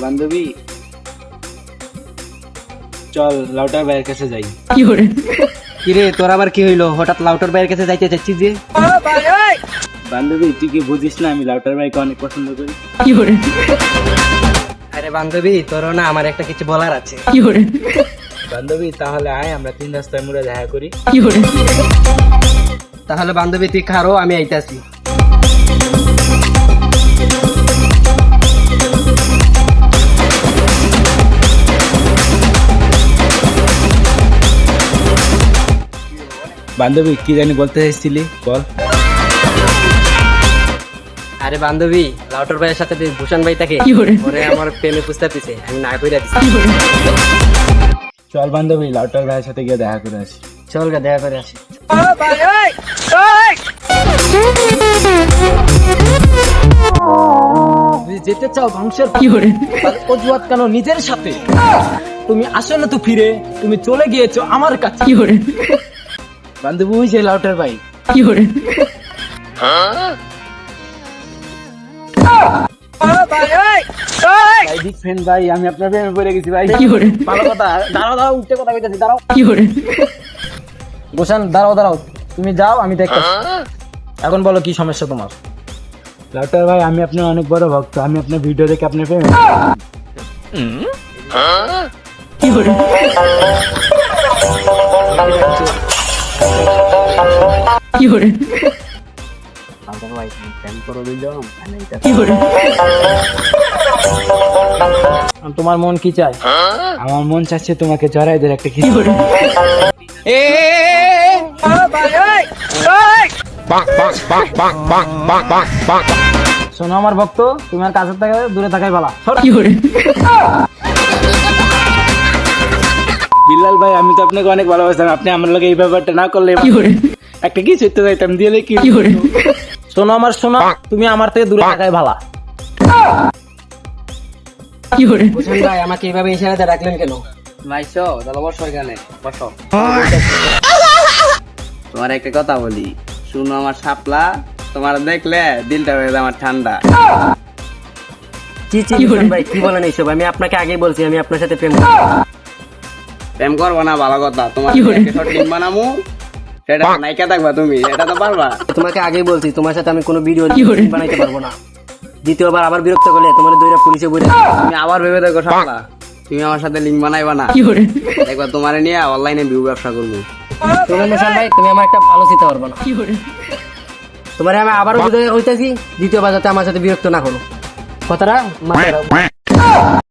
বান্ধবী চল লাউটার ভাইয়ের কাছে যাই। কিরে তোর আবার কি হইলো, হঠাৎ লাউটার ভাইয়ের কাছে যাইতে চাচ্ছিস যে? বান্ধবী তুই কি বুঝিস না আমি লাউটার ভাইকে অনেক পছন্দ করি। আরে বান্ধবী তোরও না আমার একটা কিছু বলার আছে। বান্ধবী তাহলে আয় আমরা তিন রাস্তায় মোড়ে দেখা করি। তাহলে বান্ধবী তুই খারো, আমি আইতাছি। বান্ধবী কি জানি বলতে চাইছিলি বল। আরে বান্ধবী লাউটার ভাইয়ের সাথে তুই ভূষণ ভাই থাকে ওরে আমার প্রেমে পুস্তাতিছে, আমি না কইরা দিছি। চল বান্ধবী লাউটার ভাইয়ের সাথে গিয়ে দেখা করে আসি। চল গা দেখা করে আসি। তুমি যেতে চাও ধ্বংসের অজুহাত কেন নিজের সাথে? তুমি আসলে তো ফিরে তুমি চলে গিয়েছো আমার কাছে। বান্ধবী ওই যে লাউটার ভাই। ভাই বিগ ফ্রেন্ড ভাই, আমি আপনার প্রেমে পড়ে গেছি ভাই। ভালো কথা, দাঁড়াও দাঁড়াও, উঠতে কথা কইতাছি, দাঁড়াও। গোসান দাঁড়াও দাঁড়াও, তুমি যাও আমি দেখতেছি। এখন বলো কি সমস্যা তোমার? লাউটার ভাই আমি আপনার অনেক বড় ভক্ত, আমি আপনার ভিডিও দেখে আপনার প্রেমে তোমার মন কি চায়? আমার মন চাচ্ছে তোমাকে জড়াই ধরে একটা কিছু। শোনো আমার ভক্ত, তুমি আর কাছের থেকে দূরে থাকাই ভালো। বিল্লাল ভাই আমি তো আপনাকে অনেক ভালোবাসতাম, আপনি আমার লোক এই ব্যাপারটা না করলে একটা কি ছুটতে যাইতাম দিলে কি। শোনো আমার শোনো, তুমি আমার থেকে দূরে থাকাই ভালো। ভূষণ ভাই আমাকে এইভাবে ইশারাতে রাখলেন কেন? ভাই চো তাহলে বসো এখানে, বসো। তোমার একটা কথা বলি, শুনো আমার শাপলা, তোমার দেখলে দিলটা হয়ে যায় আমার ঠান্ডা। ভাই কি বলেন এইসব? আমি আপনাকে আগেই বলছি আমি আপনার সাথে প্রেম করবো না, ভালো কথা। তোমার লিঙ্ক বানামু, সেটা নাইকা থাকবা তুমি, এটা তো পারবা। তোমাকে আগেই বলছি তোমার সাথে আমি কোনো ভিডিও বানাইতে পারবো না। দ্বিতীয়বার আবার বিরক্ত করলে তোমার দুইটা পুলিশে বলে তুমি আবার ভেবে দেখো শাপলা, তুমি আমার সাথে লিঙ্ক বানাইবা না, একবার তোমারে নিয়ে অনলাইনে ভিউ ব্যবসা করবো। ভাই তুমি আমার একটা ভালো চিন্তা পারবো না, তোমার আমি আবারও হইতেছি, দ্বিতীয়বার যাতে আমার সাথে বিরক্ত না করো, কথাটা মাথায় রাখো।